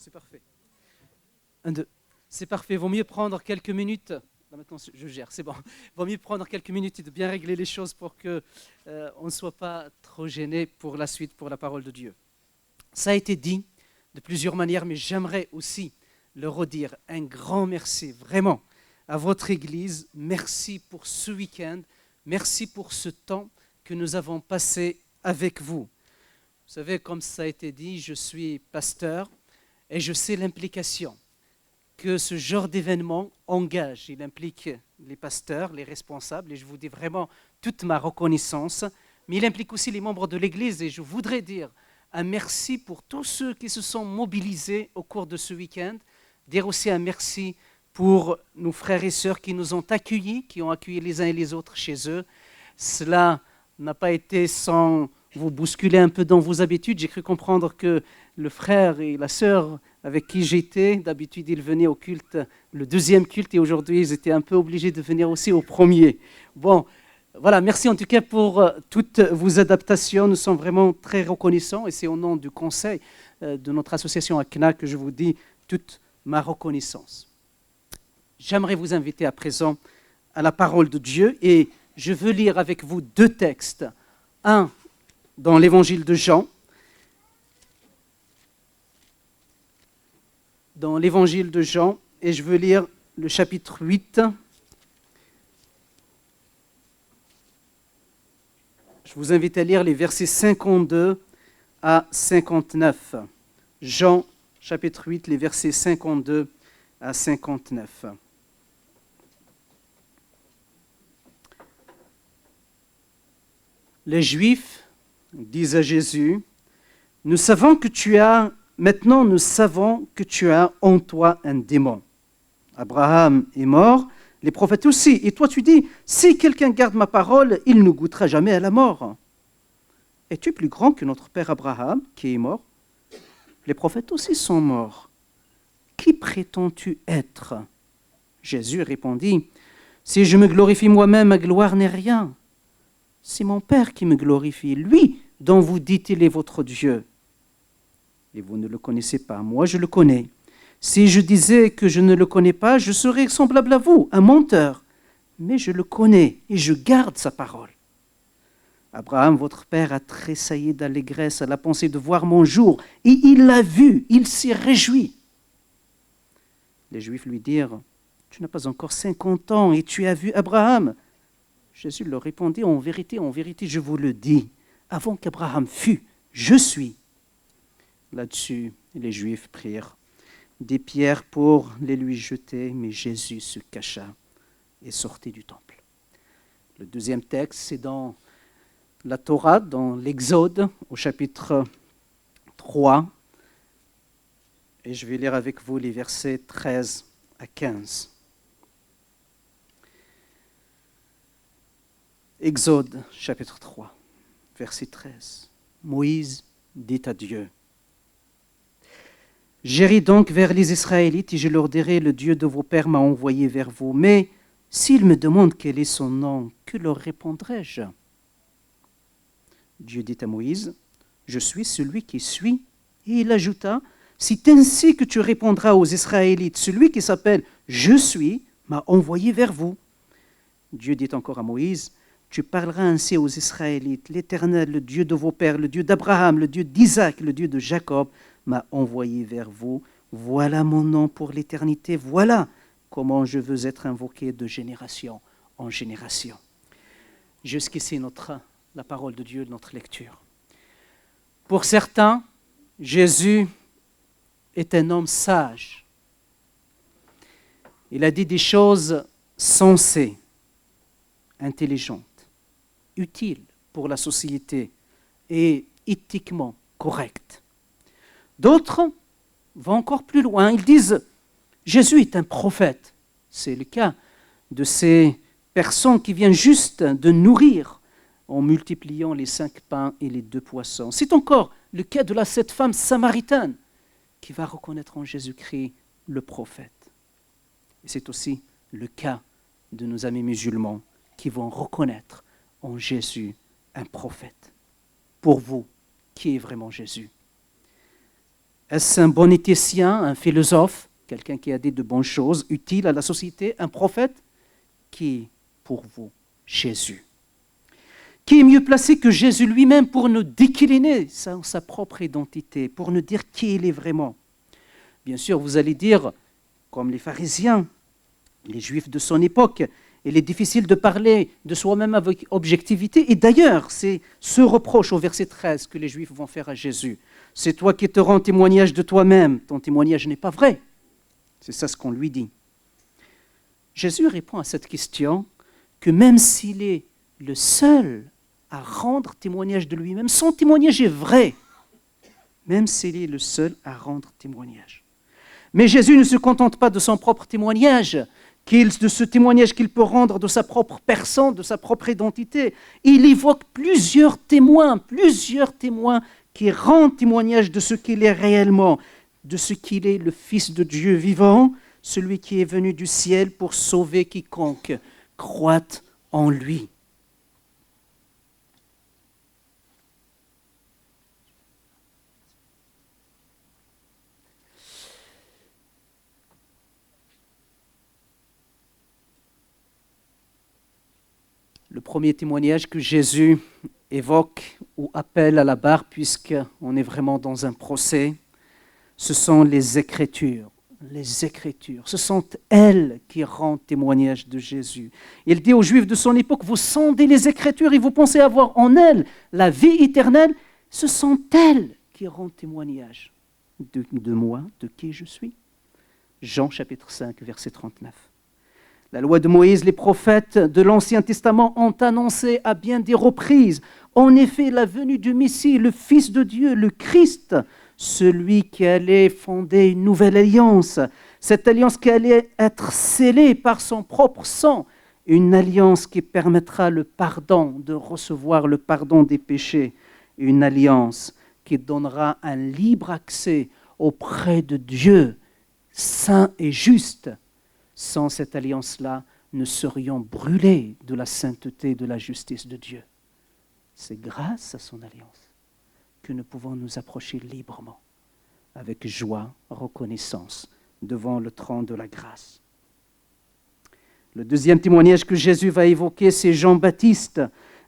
c'est parfait. Un, deux. C'est parfait. Vaut mieux prendre quelques minutes. Là, maintenant, je gère, c'est bon. Vaut mieux prendre quelques minutes et de bien régler les choses pour qu'on ne soit pas trop gêné pour la suite, pour la parole de Dieu. Ça a été dit de plusieurs manières, mais j'aimerais aussi le redire. Un grand merci, vraiment, à votre Église. Merci pour ce week-end. Merci pour ce temps que nous avons passé avec vous. Vous savez, comme ça a été dit, je suis pasteur et je sais l'implication que ce genre d'événement engage. Il implique les pasteurs, les responsables, et je vous dis vraiment toute ma reconnaissance, mais il implique aussi les membres de l'Église, et je voudrais dire un merci pour tous ceux qui se sont mobilisés au cours de ce week-end, dire aussi un merci pour nos frères et sœurs qui nous ont accueillis, qui ont accueilli les uns et les autres chez eux. Cela n'a pas été sans vous bousculer un peu dans vos habitudes. J'ai cru comprendre que le frère et la sœur avec qui j'étais, d'habitude ils venaient au culte, le deuxième culte, et aujourd'hui ils étaient un peu obligés de venir aussi au premier. Bon, voilà, merci en tout cas pour toutes vos adaptations. Nous sommes vraiment très reconnaissants et c'est au nom du conseil de notre association ACNA que je vous dis toute ma reconnaissance. J'aimerais vous inviter à présent à la parole de Dieu et je veux lire avec vous deux textes. Un dans l'évangile de Jean. Dans l'évangile de Jean, et je veux lire le chapitre 8. Je vous invite à lire les versets 52 à 59. Jean, chapitre 8, les versets 52 à 59. Les Juifs disent à Jésus, « Maintenant, nous savons que tu as en toi un démon. Abraham est mort, les prophètes aussi. Et toi, tu dis, si quelqu'un garde ma parole, il ne goûtera jamais à la mort. Es-tu plus grand que notre père Abraham, qui est mort? Les prophètes aussi sont morts. Qui prétends-tu être? » Jésus répondit, « Si je me glorifie moi-même, ma gloire n'est rien. C'est mon Père qui me glorifie, lui dont vous dites il est votre Dieu. Et vous ne le connaissez pas, moi je le connais. Si je disais que je ne le connais pas, je serais semblable à vous, un menteur. Mais je le connais et je garde sa parole. Abraham, votre père, a tressailli d'allégresse à la pensée de voir mon jour, et il l'a vu, il s'y réjouit. Les Juifs lui dirent, « Tu n'as pas encore 50 ans et tu as vu Abraham. » Jésus leur répondit, en vérité, je vous le dis, avant qu'Abraham fût, je suis. Là-dessus, les Juifs prirent des pierres pour les lui jeter, mais Jésus se cacha et sortit du temple. Le deuxième texte, c'est dans la Torah, dans l'Exode, au chapitre 3. Et je vais lire avec vous les versets 13 à 15. Exode, chapitre 3, verset 13. Moïse dit à Dieu, « J'irai donc vers les Israélites et je leur dirai, le Dieu de vos pères m'a envoyé vers vous. Mais s'ils me demandent quel est son nom, que leur répondrai-je » Dieu dit à Moïse, « Je suis celui qui suis. » Et il ajouta, « C'est ainsi que tu répondras aux Israélites, celui qui s'appelle « Je suis » m'a envoyé vers vous. » Dieu dit encore à Moïse, « Tu parleras ainsi aux Israélites, l'Éternel, le Dieu de vos pères, le Dieu d'Abraham, le Dieu d'Isaac, le Dieu de Jacob, m'a envoyé vers vous. Voilà mon nom pour l'éternité. Voilà comment je veux être invoqué de génération en génération. » Jusqu'ici, la parole de Dieu, notre lecture. Pour certains, Jésus est un homme sage. Il a dit des choses sensées, intelligentes, utiles pour la société et éthiquement correctes. D'autres vont encore plus loin. Ils disent « Jésus est un prophète ». C'est le cas de ces personnes qui viennent juste de nourrir en multipliant les 5 pains et les 2 poissons. C'est encore le cas de cette femme samaritaine qui va reconnaître en Jésus-Christ le prophète. Et c'est aussi le cas de nos amis musulmans qui vont reconnaître en Jésus un prophète. Pour vous, qui est vraiment Jésus? Est-ce un bon éthicien, un philosophe, quelqu'un qui a dit de bonnes choses, utiles à la société, un prophète? Qui est pour vous Jésus? Qui est mieux placé que Jésus lui-même pour nous décliner sa propre identité, pour nous dire qui il est vraiment? Bien sûr, vous allez dire, comme les pharisiens, les juifs de son époque, il est difficile de parler de soi-même avec objectivité. Et d'ailleurs, c'est ce reproche au verset 13 que les juifs vont faire à Jésus. C'est toi qui te rends témoignage de toi-même. Ton témoignage n'est pas vrai. C'est ça ce qu'on lui dit. Jésus répond à cette question que même s'il est le seul à rendre témoignage de lui-même, son témoignage est vrai. Même s'il est le seul à rendre témoignage. Mais Jésus ne se contente pas de son propre témoignage, de ce témoignage qu'il peut rendre de sa propre personne, de sa propre identité. Il évoque plusieurs témoins qui rendent témoignage de ce qu'il est réellement, de ce qu'il est le Fils de Dieu vivant, celui qui est venu du ciel pour sauver quiconque croit en lui. Le premier témoignage que Jésus évoque ou appelle à la barre, puisqu'on est vraiment dans un procès, ce sont les Écritures. Les Écritures, ce sont elles qui rendent témoignage de Jésus. Il dit aux Juifs de son époque, vous sondez les Écritures et vous pensez avoir en elles la vie éternelle. Ce sont elles qui rendent témoignage de moi, de qui je suis. Jean chapitre 5, verset 39. La loi de Moïse, les prophètes de l'Ancien Testament ont annoncé à bien des reprises, en effet, la venue du Messie, le Fils de Dieu, le Christ, celui qui allait fonder une nouvelle alliance, cette alliance qui allait être scellée par son propre sang, une alliance qui permettra le pardon, de recevoir le pardon des péchés, une alliance qui donnera un libre accès auprès de Dieu, saint et juste. Sans cette alliance-là, nous serions brûlés de la sainteté et de la justice de Dieu. C'est grâce à son alliance que nous pouvons nous approcher librement, avec joie, reconnaissance, devant le trône de la grâce. Le deuxième témoignage que Jésus va évoquer, c'est Jean-Baptiste.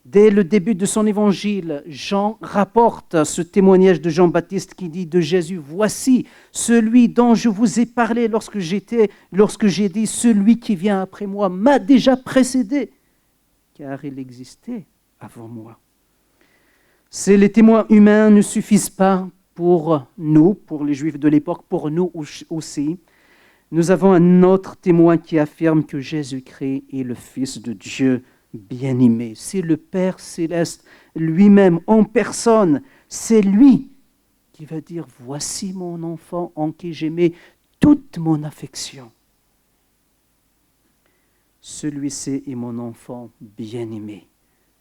Dès le début de son évangile, Jean rapporte ce témoignage de Jean-Baptiste qui dit de Jésus, « Voici celui dont je vous ai parlé lorsque j'ai dit, celui qui vient après moi m'a déjà précédé, car il existait avant moi. » Les témoins humains ne suffisent pas pour nous, pour les Juifs de l'époque, pour nous aussi. Nous avons un autre témoin qui affirme que Jésus-Christ est le Fils de Dieu bien-aimé. C'est le Père céleste lui-même en personne. C'est lui qui va dire « Voici mon enfant en qui j'ai mis toute mon affection. Celui-ci est mon enfant bien-aimé,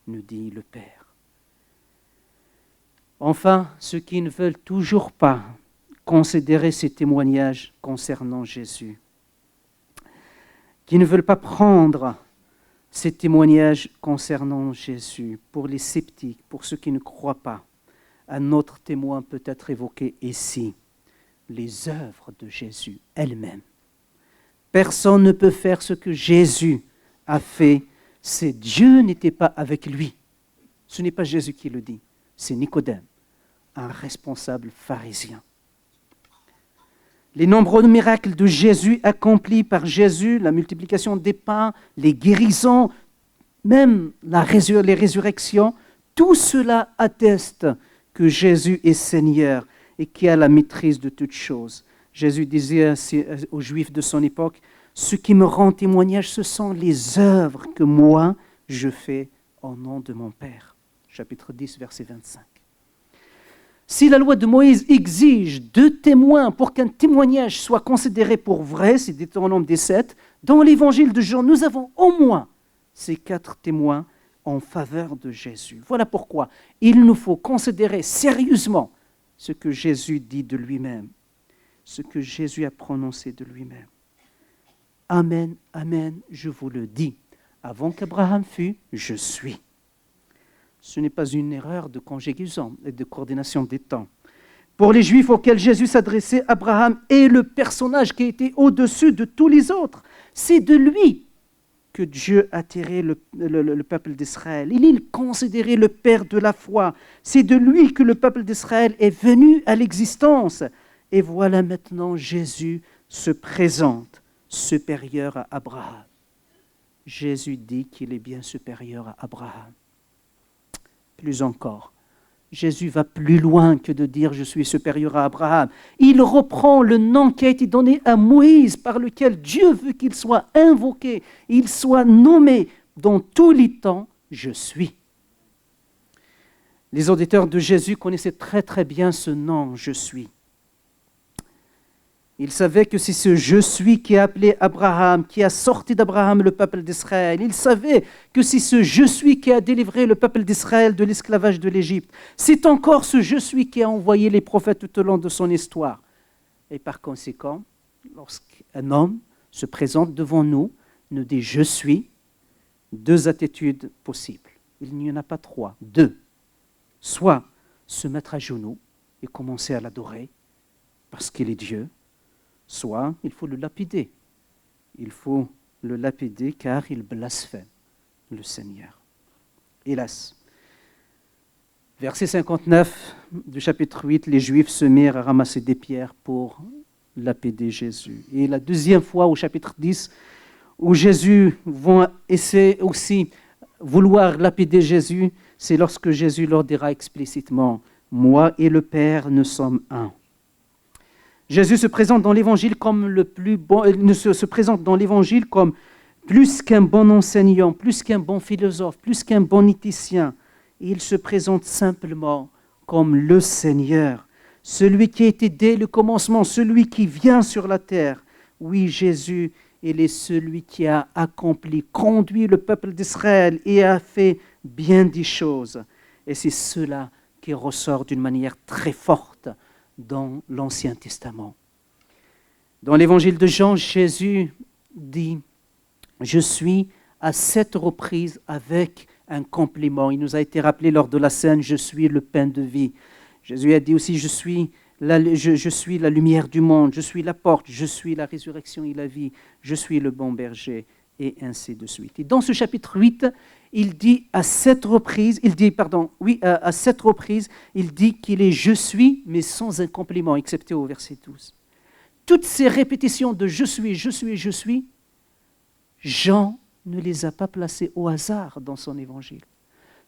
nous dit le Père. » Enfin, ceux qui ne veulent toujours pas considérer ces témoignages concernant Jésus, qui ne veulent pas prendre ces témoignages concernant Jésus, pour les sceptiques, pour ceux qui ne croient pas, un autre témoin peut être évoqué ici, les œuvres de Jésus elles-mêmes. Personne ne peut faire ce que Jésus a fait si Dieu n'était pas avec lui. Ce n'est pas Jésus qui le dit, c'est Nicodème, un responsable pharisien. Les nombreux miracles de Jésus accomplis par Jésus, la multiplication des pains, les guérisons, même les résurrections, tout cela atteste que Jésus est Seigneur et qui a la maîtrise de toutes choses. Jésus disait aux Juifs de son époque, « Ce qui me rend témoignage, ce sont les œuvres que moi, je fais au nom de mon Père. » Chapitre 10, verset 25. Si la loi de Moïse exige 2 témoins pour qu'un témoignage soit considéré pour vrai, c'est Deutéronome 17, dans l'évangile de Jean, nous avons au moins ces 4 témoins en faveur de Jésus. Voilà pourquoi il nous faut considérer sérieusement ce que Jésus dit de lui-même, ce que Jésus a prononcé de lui-même. Amen, amen, je vous le dis, avant qu'Abraham fût, je suis. Ce n'est pas une erreur de conjugaison et de coordination des temps. Pour les Juifs auxquels Jésus s'adressait, Abraham est le personnage qui était au-dessus de tous les autres. C'est de lui que Dieu a tiré le peuple d'Israël. Il est considéré le père de la foi. C'est de lui que le peuple d'Israël est venu à l'existence. Et voilà maintenant Jésus se présente supérieur à Abraham. Jésus dit qu'il est bien supérieur à Abraham. Plus encore, Jésus va plus loin que de dire « je suis supérieur à Abraham ». Il reprend le nom qui a été donné à Moïse, par lequel Dieu veut qu'il soit invoqué, il soit nommé dans tous les temps « je suis ». Les auditeurs de Jésus connaissaient très très bien ce nom « je suis ». Il savait que c'est ce « je suis » qui a appelé Abraham, qui a sorti d'Abraham le peuple d'Israël. Il savait que c'est ce « je suis » qui a délivré le peuple d'Israël de l'esclavage de l'Égypte. C'est encore ce « je suis » qui a envoyé les prophètes tout au long de son histoire. Et par conséquent, lorsqu'un homme se présente devant nous, nous dit « je suis », deux attitudes possibles. Il n'y en a pas trois, deux. Soit se mettre à genoux et commencer à l'adorer parce qu'il est Dieu, soit il faut le lapider. Il faut le lapider car il blasphème le Seigneur. Hélas. Verset 59 du chapitre 8, les Juifs se mirent à ramasser des pierres pour lapider Jésus. Et la deuxième fois au chapitre 10, où Jésus va essayer aussi vouloir lapider Jésus, c'est lorsque Jésus leur dira explicitement « Moi et le Père, nous sommes un ». Jésus se présente dans l'Évangile comme se présente dans l'Évangile comme plus qu'un bon enseignant, plus qu'un bon philosophe, plus qu'un bon éthicien. Il se présente simplement comme le Seigneur, celui qui était dès le commencement, celui qui vient sur la terre. Oui, Jésus, il est celui qui a accompli, conduit le peuple d'Israël et a fait bien des choses. Et c'est cela qui ressort d'une manière très forte dans l'Ancien Testament. Dans l'Évangile de Jean, Jésus dit « Je suis » à 7 reprises avec un compliment. Il nous a été rappelé lors de la scène « Je suis le pain de vie ». Jésus a dit aussi « je suis la lumière du monde, je suis la porte, je suis la résurrection et la vie, je suis le bon berger » et ainsi de suite. Et dans ce chapitre 8, il dit à 7 reprises, à 7 reprises, il dit qu'il est « je suis », mais sans un compliment, excepté au verset 12. Toutes ces répétitions de « je suis », Jean ne les a pas placées au hasard dans son évangile.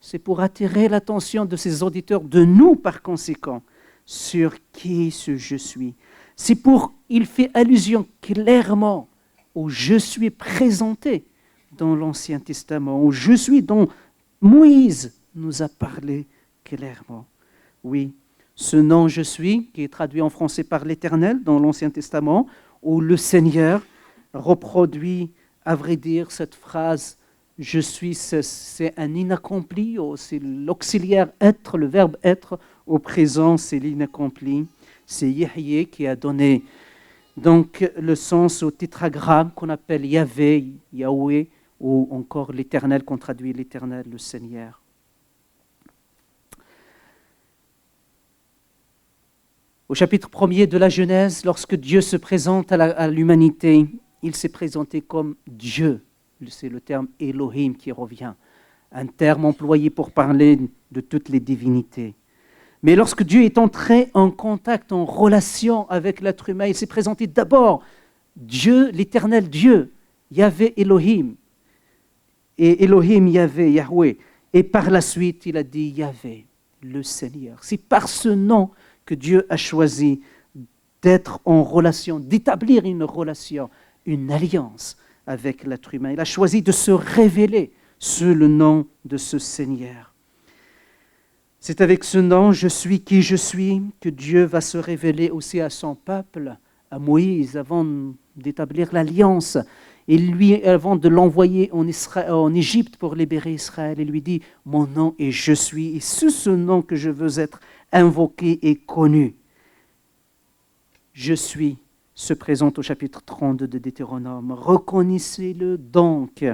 C'est pour attirer l'attention de ses auditeurs, de nous par conséquent, sur qui ce « je suis ». C'est pour, il fait allusion clairement au « je suis » présenté dans l'Ancien Testament, au « je suis » dont Moïse nous a parlé clairement. Oui, ce nom « je suis » qui est traduit en français par l'Éternel dans l'Ancien Testament, où le Seigneur reproduit, à vrai dire, cette phrase « je suis », c'est un inaccompli, c'est l'auxiliaire « être », le verbe « être », au présent c'est l'inaccompli. C'est Yahvé qui a donné donc le sens au tétragramme qu'on appelle Yahvé, Yahweh, ou encore l'Éternel qu'on traduit l'Éternel, le Seigneur. Au chapitre 1er de la Genèse, lorsque Dieu se présente à l'humanité, il s'est présenté comme Dieu. C'est le terme Elohim qui revient, un terme employé pour parler de toutes les divinités. Mais lorsque Dieu est entré en contact, en relation avec l'être humain, il s'est présenté d'abord Dieu, l'éternel Dieu, Yahvé Elohim, et Elohim Yahvé, Yahweh. Et par la suite, il a dit Yahvé, le Seigneur. C'est par ce nom que Dieu a choisi d'être en relation, d'établir une relation, une alliance avec l'être humain. Il a choisi de se révéler sous le nom de ce Seigneur. C'est avec ce nom, je suis qui je suis, que Dieu va se révéler aussi à son peuple, à Moïse, avant d'établir l'alliance. Et lui, avant de l'envoyer en Égypte pour libérer Israël, il lui dit « Mon nom est je suis, et sous ce nom que je veux être invoqué et connu. » Je suis se présente au chapitre 32 de Deutéronome. Reconnaissez-le donc.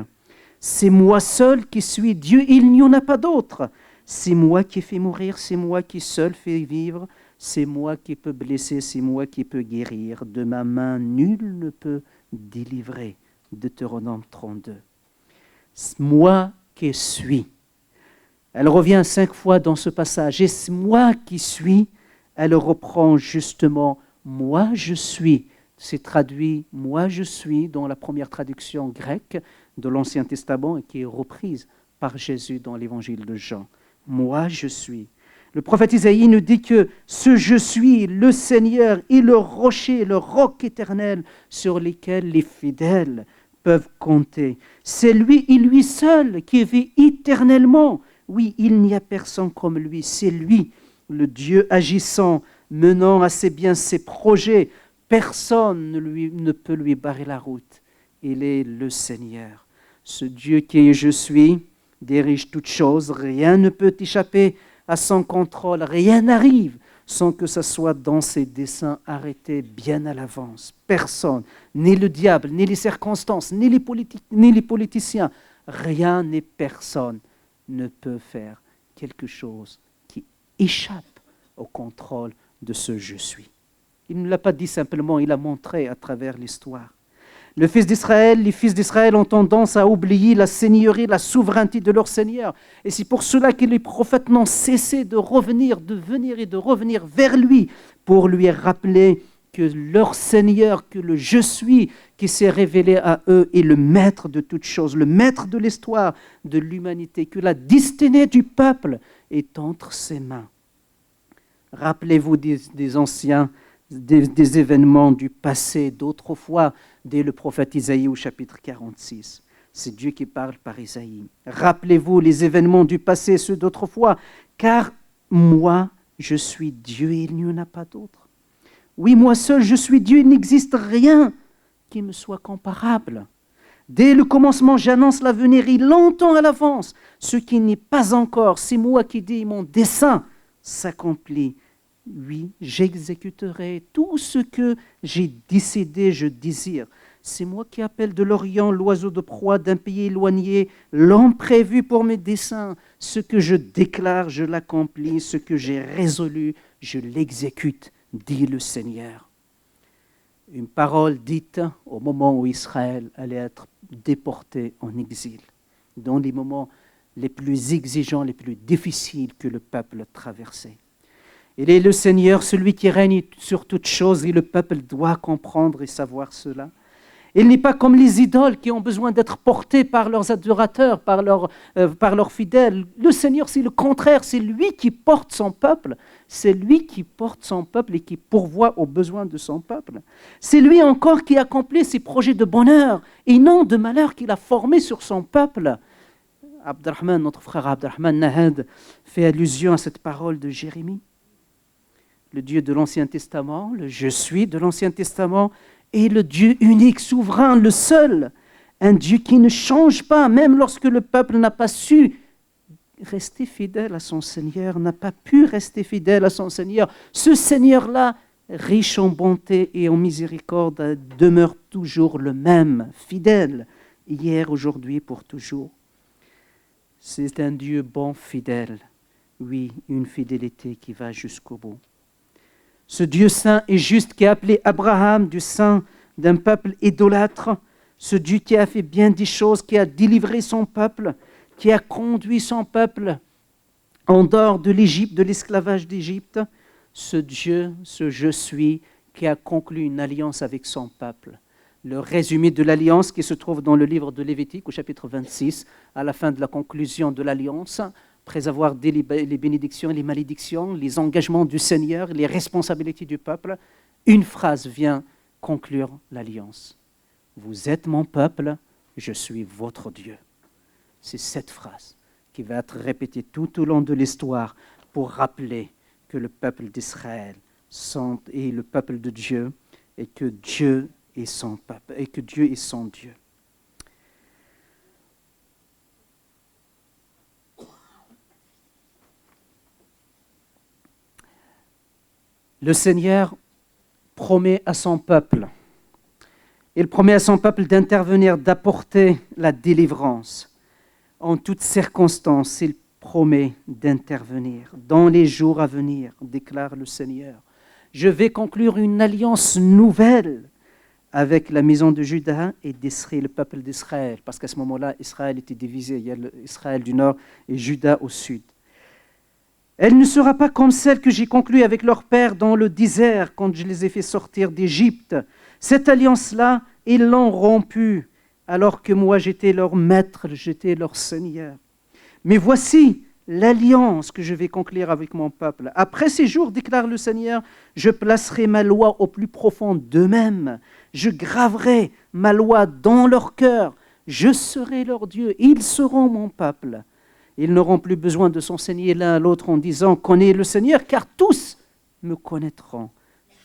C'est moi seul qui suis Dieu, il n'y en a pas d'autre. C'est moi qui fais mourir, c'est moi qui seul fais vivre, C'est moi qui peux blesser, c'est moi qui peux guérir. De ma main, nul ne peut délivrer. Deutéronome 32. Moi qui suis. Elle revient 5 fois dans ce passage. Et c'est moi qui suis. Elle reprend justement moi je suis. C'est traduit moi je suis dans la première traduction grecque de l'Ancien Testament et qui est reprise par Jésus dans l'évangile de Jean. Moi je suis. Le prophète Isaïe nous dit que ce je suis, le Seigneur, est le rocher, le roc éternel sur lequel les fidèles peuvent compter. C'est lui et lui seul qui vit éternellement. Oui, il n'y a personne comme lui. C'est lui, le Dieu agissant, menant assez bien ses projets. Personne ne peut lui barrer la route. Il est le Seigneur. Ce Dieu qui est je suis, dirige toutes choses. Rien ne peut échapper à son contrôle. Rien n'arrive sans que ce soit dans ses desseins arrêtés bien à l'avance. Personne, ni le diable, ni les circonstances, ni les politiciens, rien ni personne ne peut faire quelque chose qui échappe au contrôle de ce je suis. Il ne l'a pas dit simplement, il l'a montré à travers l'histoire. Les fils d'Israël ont tendance à oublier la seigneurie, la souveraineté de leur Seigneur. Et c'est pour cela que les prophètes n'ont cessé de revenir, de venir et de revenir vers lui pour lui rappeler que leur Seigneur, que le je suis qui s'est révélé à eux est le maître de toutes choses, le maître de l'histoire de l'humanité, que la destinée du peuple est entre ses mains. Rappelez-vous des anciens, des événements du passé, d'autrefois, dès le prophète Isaïe au chapitre 46. C'est Dieu qui parle par Isaïe. Rappelez-vous les événements du passé, ceux d'autrefois, car moi, je suis Dieu et il n'y en a pas d'autre. Oui, moi seul, je suis Dieu, il n'existe rien qui me soit comparable. Dès le commencement, j'annonce l'avenir, et longtemps à l'avance. Ce qui n'est pas encore, c'est moi qui dis, mon dessein s'accomplit. Oui, j'exécuterai tout ce que j'ai décidé, je désire. C'est moi qui appelle de l'Orient l'oiseau de proie d'un pays éloigné, l'homme prévu pour mes desseins. Ce que je déclare, je l'accomplis. Ce que j'ai résolu, je l'exécute, dit le Seigneur. Une parole dite au moment où Israël allait être déporté en exil, dans les moments les plus exigeants, les plus difficiles que le peuple traversait. Il est le Seigneur, celui qui règne sur toutes choses, et le peuple doit comprendre et savoir cela. Il n'est pas comme les idoles qui ont besoin d'être portées par leurs adorateurs, par leurs fidèles. Le Seigneur, c'est le contraire, c'est lui qui porte son peuple. C'est lui qui porte son peuple et qui pourvoit aux besoins de son peuple. C'est lui encore qui accomplit ses projets de bonheur et non de malheur qu'il a formés sur son peuple. Abderrahman, notre frère Abderrahman Nahad, fait allusion à cette parole de Jérémie. Le Dieu de l'Ancien Testament, le Je suis de l'Ancien Testament, est le Dieu unique, souverain, le seul. Un Dieu qui ne change pas, même lorsque le peuple n'a pas su rester fidèle à son Seigneur, n'a pas pu rester fidèle à son Seigneur. Ce Seigneur-là, riche en bonté et en miséricorde, demeure toujours le même, fidèle, hier, aujourd'hui, pour toujours. C'est un Dieu bon, fidèle. Oui, une fidélité qui va jusqu'au bout. Ce Dieu saint et juste qui a appelé Abraham du sein d'un peuple idolâtre, ce Dieu qui a fait bien des choses, qui a délivré son peuple, qui a conduit son peuple en dehors de l'Égypte, de l'esclavage d'Égypte, ce Dieu, ce je suis, qui a conclu une alliance avec son peuple. Le résumé de l'alliance qui se trouve dans le livre de Lévitique au chapitre 26, à la fin de la conclusion de l'alliance, après avoir dit les bénédictions et les malédictions, les engagements du Seigneur, les responsabilités du peuple, une phrase vient conclure l'alliance. Vous êtes mon peuple, je suis votre Dieu. C'est cette phrase qui va être répétée tout au long de l'histoire pour rappeler que le peuple d'Israël est le peuple de Dieu et que Dieu est son peuple et que Dieu est son Dieu. Le Seigneur promet à son peuple, il promet à son peuple d'intervenir, d'apporter la délivrance. En toutes circonstances, il promet d'intervenir dans les jours à venir, déclare le Seigneur. Je vais conclure une alliance nouvelle avec la maison de Juda et le peuple d'Israël, parce qu'à ce moment-là, Israël était divisé, il y a Israël du nord et Juda au sud. Elle ne sera pas comme celle que j'ai conclue avec leur père dans le désert quand je les ai fait sortir d'Égypte. Cette alliance-là, ils l'ont rompue, alors que moi j'étais leur maître, j'étais leur Seigneur. Mais voici l'alliance que je vais conclure avec mon peuple. Après ces jours, déclare le Seigneur, je placerai ma loi au plus profond d'eux-mêmes. Je graverai ma loi dans leur cœur. Je serai leur Dieu. Ils seront mon peuple. Ils n'auront plus besoin de s'enseigner l'un à l'autre en disant « Connais le Seigneur », car tous me connaîtront.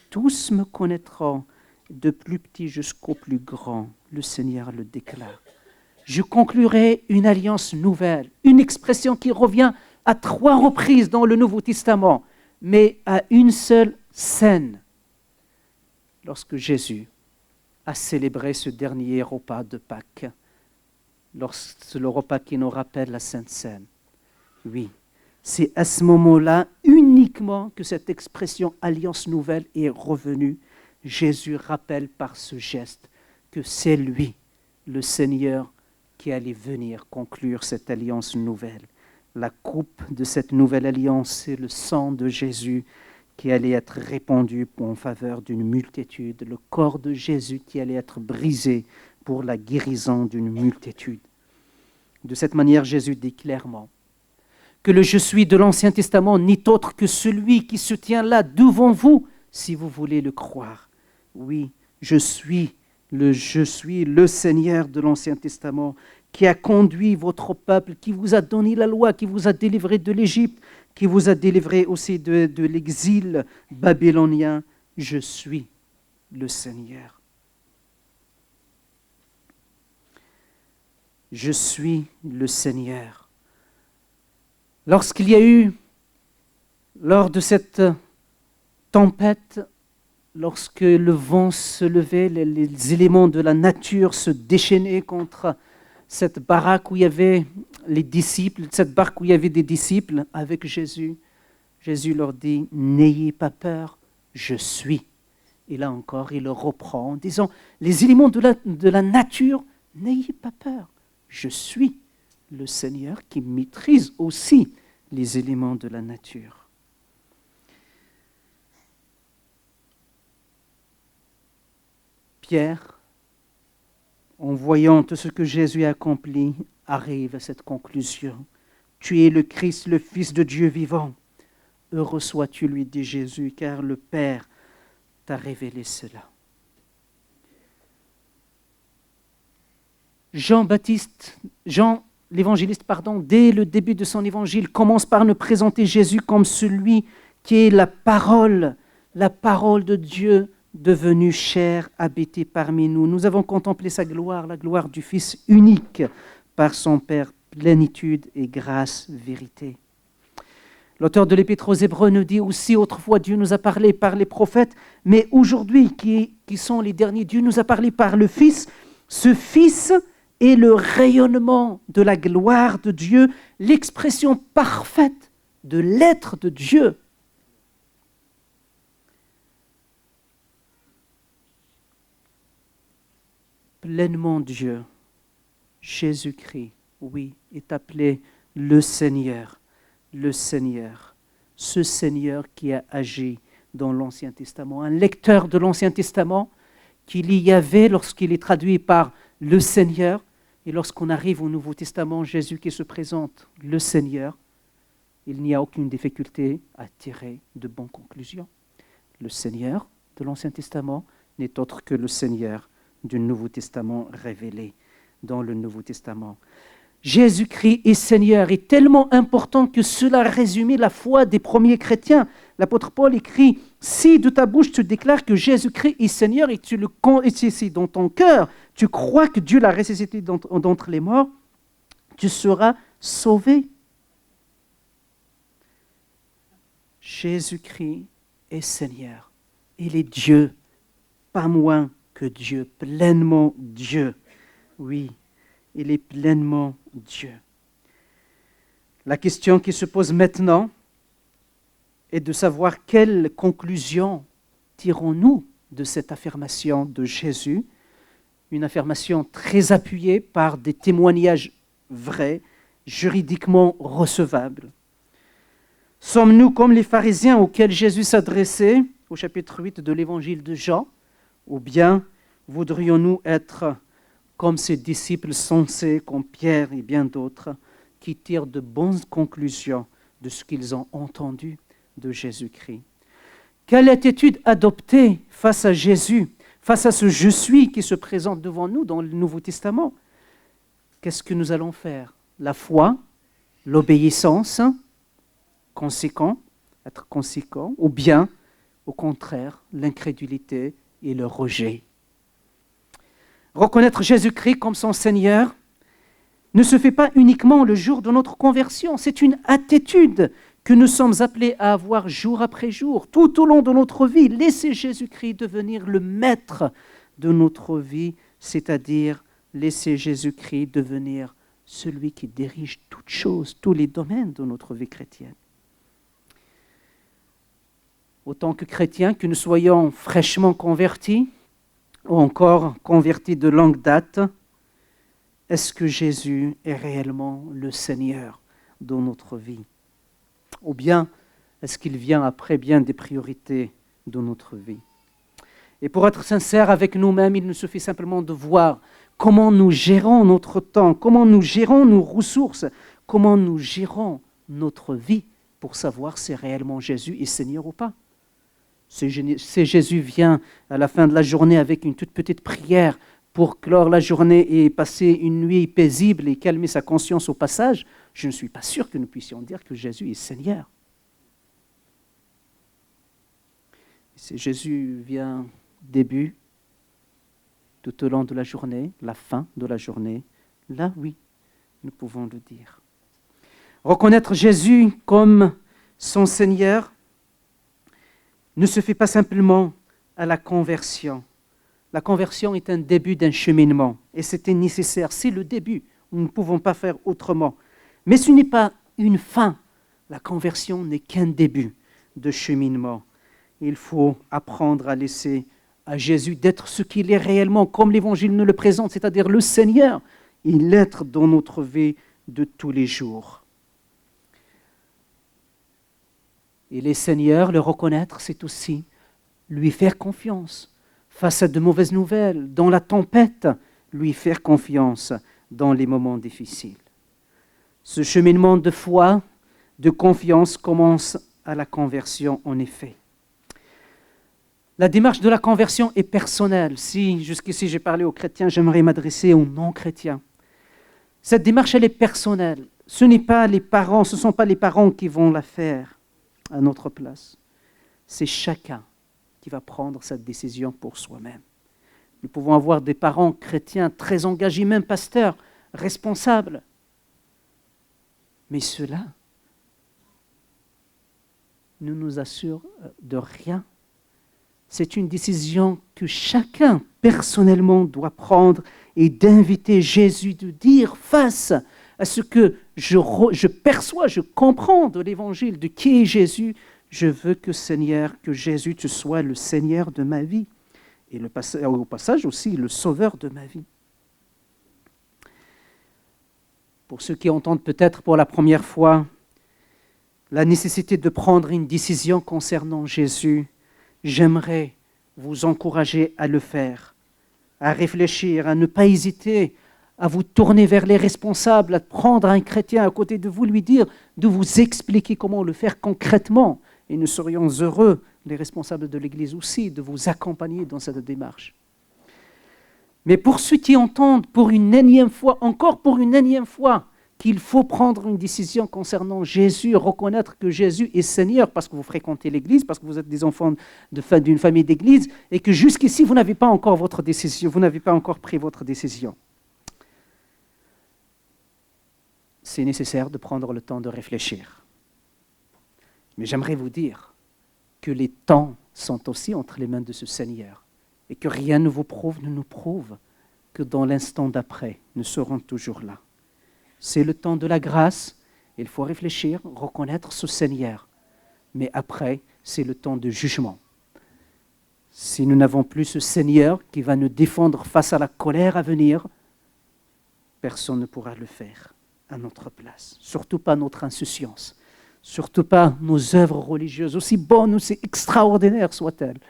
Tous me connaîtront, de plus petit jusqu'au plus grand. Le Seigneur le déclare. Je conclurai une alliance nouvelle, une expression qui revient à 3 reprises dans le Nouveau Testament, mais à une seule scène, lorsque Jésus a célébré ce dernier repas de Pâques, c'est le repas qui nous rappelle la Sainte Seine. Oui, c'est à ce moment-là uniquement que cette expression alliance nouvelle est revenue. Jésus rappelle par ce geste que c'est lui, le Seigneur, qui allait venir conclure cette alliance nouvelle. La coupe de cette nouvelle alliance, c'est le sang de Jésus qui allait être répandu en faveur d'une multitude, le corps de Jésus qui allait être brisé pour la guérison d'une multitude. De cette manière, Jésus dit clairement que le « je suis » de l'Ancien Testament n'est autre que celui qui se tient là devant vous, si vous voulez le croire. Oui, je suis le Seigneur de l'Ancien Testament qui a conduit votre peuple, qui vous a donné la loi, qui vous a délivré de l'Égypte, qui vous a délivré aussi de l'exil babylonien. Je suis le Seigneur. Je suis le Seigneur. Lorsqu'il y a eu, lors de cette tempête, lorsque le vent se levait, les éléments de la nature se déchaînaient contre cette baraque où il y avait les disciples, cette barque où il y avait des disciples avec Jésus, Jésus leur dit « N'ayez pas peur, je suis ». Et là encore, il le reprend en disant « Les éléments de la nature, n'ayez pas peur, je suis le Seigneur qui maîtrise aussi les éléments de la nature ». Pierre, en voyant tout ce que Jésus a accompli, arrive à cette conclusion. « Tu es le Christ, le Fils de Dieu vivant. Heureux sois-tu, lui dit Jésus, car le Père t'a révélé cela. » Jean l'évangéliste, dès le début de son évangile, commence par nous présenter Jésus comme celui qui est la parole de Dieu, devenu chair, habité parmi nous. Nous avons contemplé sa gloire, la gloire du Fils unique par son Père, plénitude et grâce, vérité. L'auteur de l'Épître aux Hébreux nous dit aussi, autrefois Dieu nous a parlé par les prophètes, mais aujourd'hui, qui sont les derniers, Dieu nous a parlé par le Fils. Ce Fils est le rayonnement de la gloire de Dieu, l'expression parfaite de l'être de Dieu. Pleinement Dieu, Jésus-Christ, oui, est appelé le Seigneur, ce Seigneur qui a agi dans l'Ancien Testament. Un lecteur de l'Ancien Testament qui lit Yahvé lorsqu'il est traduit par le Seigneur, et lorsqu'on arrive au Nouveau Testament, Jésus qui se présente le Seigneur, il n'y a aucune difficulté à tirer de bonnes conclusions. Le Seigneur de l'Ancien Testament n'est autre que le Seigneur du Nouveau Testament révélé dans le Nouveau Testament. Jésus-Christ est Seigneur est tellement important que cela résumait la foi des premiers chrétiens. L'apôtre Paul écrit « Si de ta bouche tu déclares que Jésus-Christ est Seigneur et si dans ton cœur tu crois que Dieu l'a ressuscité d'entre les morts, tu seras sauvé. » Jésus-Christ est Seigneur. Il est Dieu, pas moins que Dieu, pleinement Dieu. Oui, il est pleinement Dieu. La question qui se pose maintenant est de savoir quelle conclusion tirons-nous de cette affirmation de Jésus, une affirmation très appuyée par des témoignages vrais, juridiquement recevables. Sommes-nous comme les pharisiens auxquels Jésus s'adressait au chapitre 8 de l'évangile de Jean, ou bien voudrions-nous être comme ces disciples sensés, comme Pierre et bien d'autres, qui tirent de bonnes conclusions de ce qu'ils ont entendu de Jésus-Christ? Quelle attitude adopter face à Jésus, face à ce « je suis » qui se présente devant nous dans le Nouveau Testament? Qu'est-ce que nous allons faire? La foi, l'obéissance, être conséquent, ou bien, au contraire, l'incrédulité et le rejet. Reconnaître Jésus-Christ comme son Seigneur ne se fait pas uniquement le jour de notre conversion, c'est une attitude que nous sommes appelés à avoir jour après jour, tout au long de notre vie. Laissez Jésus-Christ devenir le maître de notre vie, c'est-à-dire laissez Jésus-Christ devenir celui qui dirige toutes choses, tous les domaines de notre vie chrétienne. Autant que chrétiens, que nous soyons fraîchement convertis ou encore convertis de longue date, est-ce que Jésus est réellement le Seigneur dans notre vie? Ou bien est-ce qu'il vient après bien des priorités de notre vie? Et pour être sincère avec nous-mêmes, il nous suffit simplement de voir comment nous gérons notre temps, comment nous gérons nos ressources, comment nous gérons notre vie pour savoir si réellement Jésus est Seigneur ou pas. Si Jésus vient à la fin de la journée avec une toute petite prière pour clore la journée et passer une nuit paisible et calmer sa conscience au passage, je ne suis pas sûr que nous puissions dire que Jésus est Seigneur. Si Jésus vient début, tout au long de la journée, la fin de la journée, là oui, nous pouvons le dire. Reconnaître Jésus comme son Seigneur ne se fait pas simplement à la conversion. La conversion est un début d'un cheminement et c'était nécessaire. C'est le début. Nous ne pouvons pas faire autrement. Mais ce n'est pas une fin. La conversion n'est qu'un début de cheminement. Il faut apprendre à laisser à Jésus d'être ce qu'il est réellement, comme l'Évangile nous le présente, c'est-à-dire le Seigneur, et l'être dans notre vie de tous les jours. Et les seigneurs, le reconnaître, c'est aussi lui faire confiance face à de mauvaises nouvelles, dans la tempête, lui faire confiance dans les moments difficiles. Ce cheminement de foi, de confiance commence à la conversion en effet. La démarche de la conversion est personnelle. Si jusqu'ici j'ai parlé aux chrétiens, j'aimerais m'adresser aux non-chrétiens. Cette démarche, elle est personnelle. Ce ne sont pas les parents qui vont la faire à notre place. C'est chacun qui va prendre cette décision pour soi-même. Nous pouvons avoir des parents chrétiens très engagés, même pasteurs, responsables. Mais cela ne nous assure de rien. C'est une décision que chacun personnellement doit prendre et d'inviter Jésus de dire face à ce que je perçois, je comprends de l'Évangile, de qui est Jésus. Je veux que Seigneur, que Jésus, tu sois le Seigneur de ma vie. Et au passage aussi, le Sauveur de ma vie. Pour ceux qui entendent peut-être pour la première fois la nécessité de prendre une décision concernant Jésus, j'aimerais vous encourager à le faire, à réfléchir, à ne pas hésiter, à vous tourner vers les responsables, à prendre un chrétien à côté de vous, lui dire, de vous expliquer comment le faire concrètement. Et nous serions heureux, les responsables de l'Église aussi, de vous accompagner dans cette démarche. Mais pour ceux qui entendent pour une énième fois, encore pour une énième fois, qu'il faut prendre une décision concernant Jésus, reconnaître que Jésus est Seigneur parce que vous fréquentez l'Église, parce que vous êtes des enfants d'une famille d'Église, et que jusqu'ici, vous n'avez pas encore votre décision, vous n'avez pas encore pris votre décision. C'est nécessaire de prendre le temps de réfléchir. Mais j'aimerais vous dire que les temps sont aussi entre les mains de ce Seigneur et que rien ne nous prouve que dans l'instant d'après, nous serons toujours là. C'est le temps de la grâce Il faut réfléchir, reconnaître ce Seigneur. Mais après, c'est le temps de jugement. Si nous n'avons plus ce Seigneur qui va nous défendre face à la colère à venir, personne ne pourra le faire à notre place. Surtout pas notre insouciance. Surtout pas nos œuvres religieuses, aussi bonnes, aussi extraordinaires soient-elles.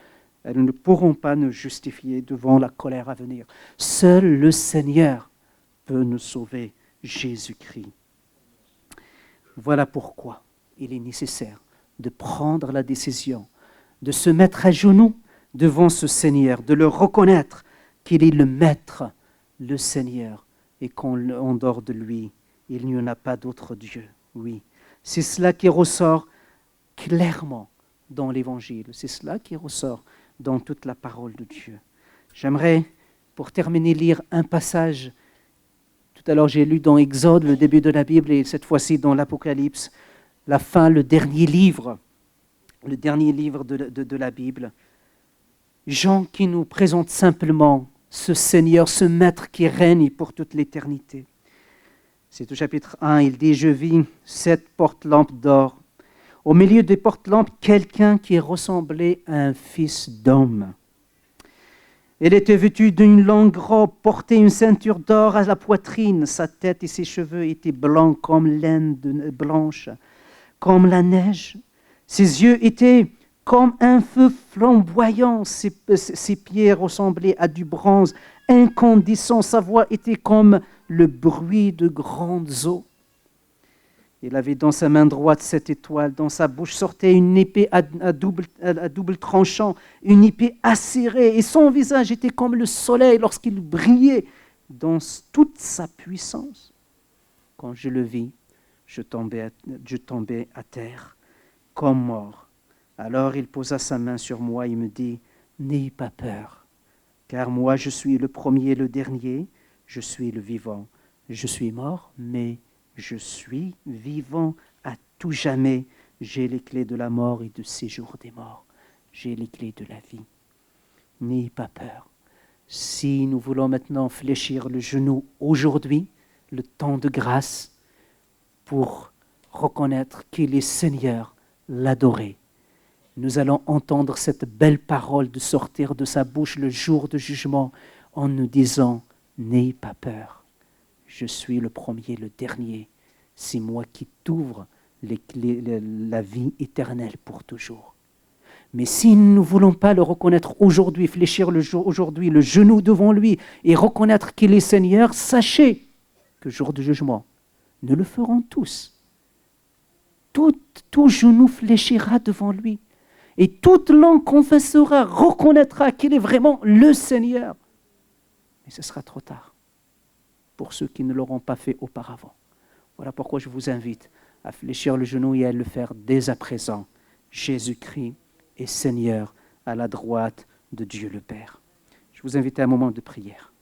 Elles ne pourront pas nous justifier devant la colère à venir. Seul le Seigneur peut nous sauver, Jésus-Christ. Voilà pourquoi il est nécessaire de prendre la décision, de se mettre à genoux devant ce Seigneur, de le reconnaître qu'il est le Maître, le Seigneur, et qu'en dehors de lui, il n'y en a pas d'autre Dieu. Oui, c'est cela qui ressort clairement dans l'Évangile. C'est cela qui ressort dans toute la parole de Dieu. J'aimerais, pour terminer, lire un passage. Tout à l'heure, j'ai lu dans Exode, le début de la Bible, et cette fois-ci dans l'Apocalypse, la fin, le dernier livre de la Bible. Jean qui nous présente simplement ce Seigneur, ce Maître qui règne pour toute l'éternité. C'est au chapitre 1, il dit « Je vis 7 porte-lampes d'or. Au milieu des porte-lampes, quelqu'un qui ressemblait à un fils d'homme. Il était vêtu d'une longue robe, portait une ceinture d'or à la poitrine. Sa tête et ses cheveux étaient blancs comme laine blanche, comme la neige. Ses yeux étaient comme un feu flamboyant. Ses pieds ressemblaient à du bronze incandescent. Sa voix était comme le bruit de grandes eaux. Il avait dans sa main droite 7 étoiles. Dans sa bouche sortait une épée à double tranchant, une épée acérée. Et son visage était comme le soleil lorsqu'il brillait dans toute sa puissance. Quand je le vis, je tombais à terre comme mort. Alors il posa sa main sur moi et me dit « N'aie pas peur, car moi je suis le premier et le dernier, je suis le vivant. Je suis mort, mais je suis vivant à tout jamais. J'ai les clés de la mort et du séjour des morts. J'ai les clés de la vie. N'aie pas peur. » Si nous voulons maintenant fléchir le genou aujourd'hui, le temps de grâce, pour reconnaître qu'il est Seigneur, l'adorer, nous allons entendre cette belle parole de sortir de sa bouche le jour de jugement en nous disant « N'aie pas peur. Je suis le premier, le dernier. C'est moi qui t'ouvre la vie éternelle pour toujours. » Mais si nous ne voulons pas le reconnaître aujourd'hui, fléchir aujourd'hui le genou devant lui et reconnaître qu'il est Seigneur, sachez que jour de jugement, nous le ferons tous. Tout genou fléchira devant lui et toute langue confessera, reconnaîtra qu'il est vraiment le Seigneur. Mais ce sera trop tard pour ceux qui ne l'auront pas fait auparavant. Voilà pourquoi je vous invite à fléchir le genou et à le faire dès à présent. Jésus-Christ est Seigneur à la droite de Dieu le Père. Je vous invite à un moment de prière.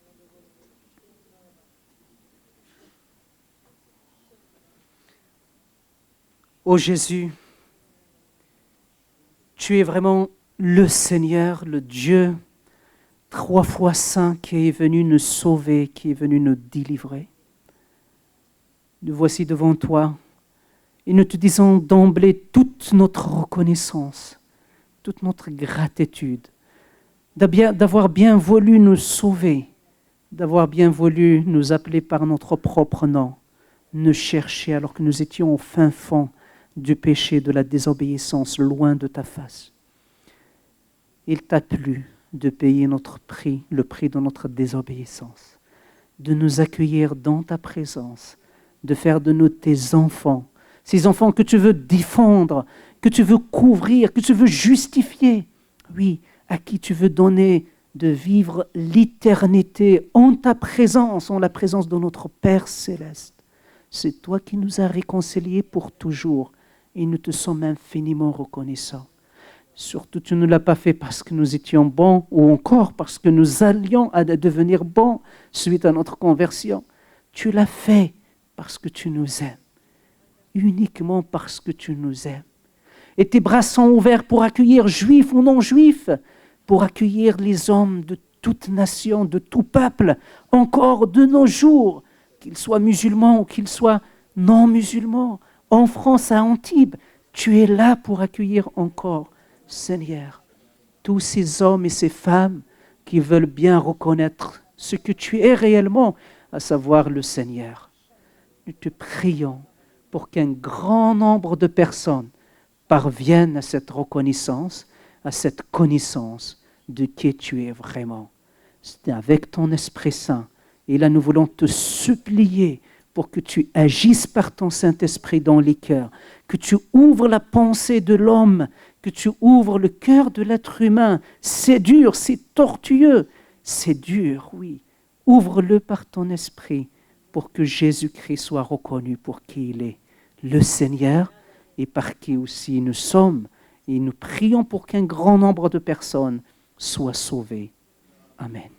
Ô Jésus, tu es vraiment le Seigneur, le Dieu 3 fois saint qui est venu nous sauver, qui est venu nous délivrer. Nous voici devant toi et nous te disons d'emblée toute notre reconnaissance, toute notre gratitude, d'avoir bien voulu nous sauver, d'avoir bien voulu nous appeler par notre propre nom, nous chercher alors que nous étions au fin fond du péché, de la désobéissance, loin de ta face. Il t'a plu de payer notre prix, le prix de notre désobéissance, de nous accueillir dans ta présence, de faire de nous tes enfants, ces enfants que tu veux défendre, que tu veux couvrir, que tu veux justifier, oui, à qui tu veux donner de vivre l'éternité en ta présence, en la présence de notre Père céleste. C'est toi qui nous as réconciliés pour toujours et nous te sommes infiniment reconnaissants. Surtout, tu ne l'as pas fait parce que nous étions bons ou encore parce que nous allions à devenir bons suite à notre conversion. Tu l'as fait parce que tu nous aimes, uniquement parce que tu nous aimes. Et tes bras sont ouverts pour accueillir juifs ou non-juifs, pour accueillir les hommes de toute nation, de tout peuple, encore de nos jours, qu'ils soient musulmans ou qu'ils soient non musulmans, en France, à Antibes. Tu es là pour accueillir encore, Seigneur, tous ces hommes et ces femmes qui veulent bien reconnaître ce que tu es réellement, à savoir le Seigneur. Nous te prions pour qu'un grand nombre de personnes parviennent à cette reconnaissance, à cette connaissance de qui tu es vraiment. C'est avec ton Esprit Saint. Et là, nous voulons te supplier pour que tu agisses par ton Saint-Esprit dans les cœurs, que tu ouvres la pensée de l'homme, que tu ouvres le cœur de l'être humain. C'est dur, c'est tortueux, c'est dur, oui. Ouvre-le par ton Esprit pour que Jésus-Christ soit reconnu pour qui il est, le Seigneur, et par qui aussi nous sommes. Et nous prions pour qu'un grand nombre de personnes soient sauvées. Amen.